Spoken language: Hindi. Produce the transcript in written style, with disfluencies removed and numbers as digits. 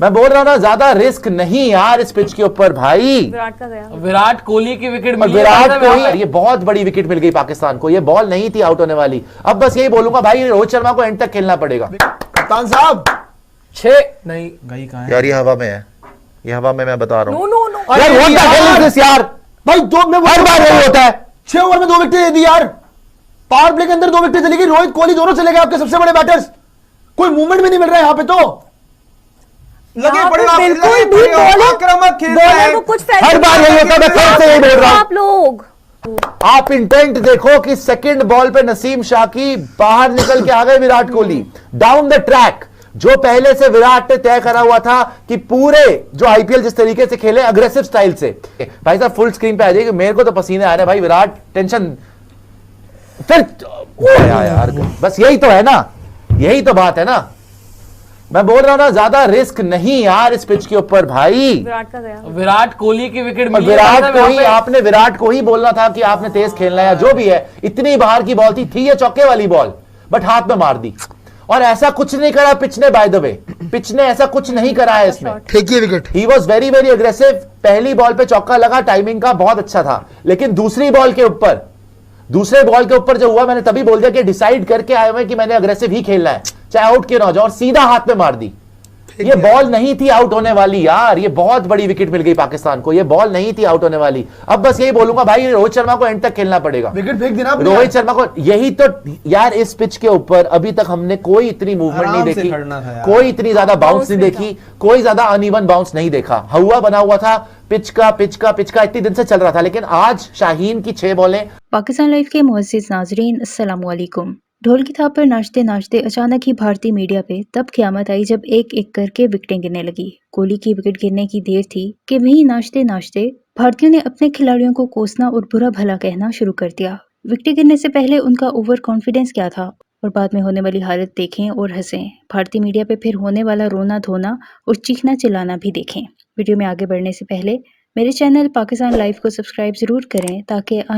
मैं बोल रहा हूँ ना, ज्यादा रिस्क नहीं यार इस पिच के ऊपर भाई। विराट का गया। विराट कोहली की विकेट मिली, विराट कोहली, ये बहुत बड़ी विकेट मिल गई पाकिस्तान को, ये बॉल नहीं थी आउट होने वाली। अब बस यही बोलूंगा भाई, रोहित शर्मा को एंड तक खेलना पड़ेगा। कप्तान साहब 6 नहीं गई कहां है यार ये हवा में है, ये हवा में मैं बता रहा हूँ। नो नो नो यार what the hell is this यार, भाई दो में हर बार यही होता है। 6 ओवर में 2 विकेट दे दी यार। पावर प्ले के अंदर 2 विकेट चली गई, रोहित कोहली दोनों चले गए आपके सबसे बड़े बैटर्स। कोई मूवमेंट भी नहीं मिल रहा है यहाँ पे। तो लगे पड़े बिल्कुल भी बॉलर को कुछ हर बार यही होता है, मैं कल से यही बोल रहा हूँ। आप लोग आप इंटेंट देखो कि सेकंड बॉल पे नसीम शाकी बाहर निकल के आ गए Virat Kohli down the track. जो पहले से विराट ने तय करा हुआ था कि पूरे जो आईपीएल जिस तरीके से खेले अग्रेसिव स्टाइल से। भाई साहब फुल स्क्रीन पे आ जाइए, मेरे को तो पसीने आ रहे हैं भाई। विराट टेंशन फिर यार, बस यही तो है ना, यही तो बात है ना। मैं बोल रहा हूं ना, ज्यादा रिस्क नहीं यार इस पिच के ऊपर भाई। विराट का गया। विराट कोहली की विकेट और मिली, विराट को ही आपने विराट को ही बोलना था कि आपने तेज खेलना है या जो भी है। इतनी बाहर की बॉल थी ये चौके वाली बॉल, बट हाथ में मार दी। और ऐसा कुछ नहीं करा पिच ने, बाय द वे पिच ने ऐसा कुछ नहीं करा है इसमें। फेंकी wicket. He was very very aggressive. पहली बॉल पे चौका लगा, टाइमिंग का बहुत अच्छा था, लेकिन दूसरे बॉल के ऊपर जो हुआ, मैंने तभी बोल दिया कि डिसाइड करके आए हुए कि मैंने अग्रेसिव ही खेलना है, चाहे आउट क्यों ना हो जाए, और सीधा हाथ में मार दी। ये बॉल नहीं थी आउट होने वाली यार, ये बहुत बड़ी विकेट मिल गई पाकिस्तान को, ये बॉल नहीं थी आउट होने वाली। अब बस यही बोलूंगा भाई, रोहित शर्मा को एंड तक खेलना पड़ेगा। विकेट फेंक देना आपने रोहित शर्मा को, यही तो यार, इस पिच के ऊपर अभी तक हमने कोई इतनी मूवमेंट नहीं आराम से देखी, खड़ना था यार। कोई इतनी ज्यादा बाउंस नहीं देखी, कोई ज्यादा अनइवन बाउंस नहीं देखा। हवा बना हुआ था पिच का इतनी दिन से चल रहा था, लेकिन आज शाहीन की 6 बॉलें। पाकिस्तान लाइव के मुअज़्ज़िज़ नाज़रीन, अस्सलामु अलैकुम। ढोल की थाप पर नाचते नाचते अचानक ही भारतीय मीडिया पे तब क़यामत आई जब एक एक करके विकेटें गिरने लगी। कोहली की विकेट गिरने की देर थी कि वहीं नाचते नाचते भारतीयों ने अपने खिलाड़ियों को कोसना और बुरा भला कहना शुरू कर दिया। विकेटें गिरने से पहले उनका ओवर कॉन्फिडेंस क्या था और बाद में होने वाली हालत देखें और हंसें। भारतीय मीडिया पे फिर होने वाला रोना धोना और चीखना चिल्लाना भी देखें। वीडियो में आगे बढ़ने से पहले मेरे चैनल पाकिस्तान लाइव को सब्सक्राइब जरूर करें ताकि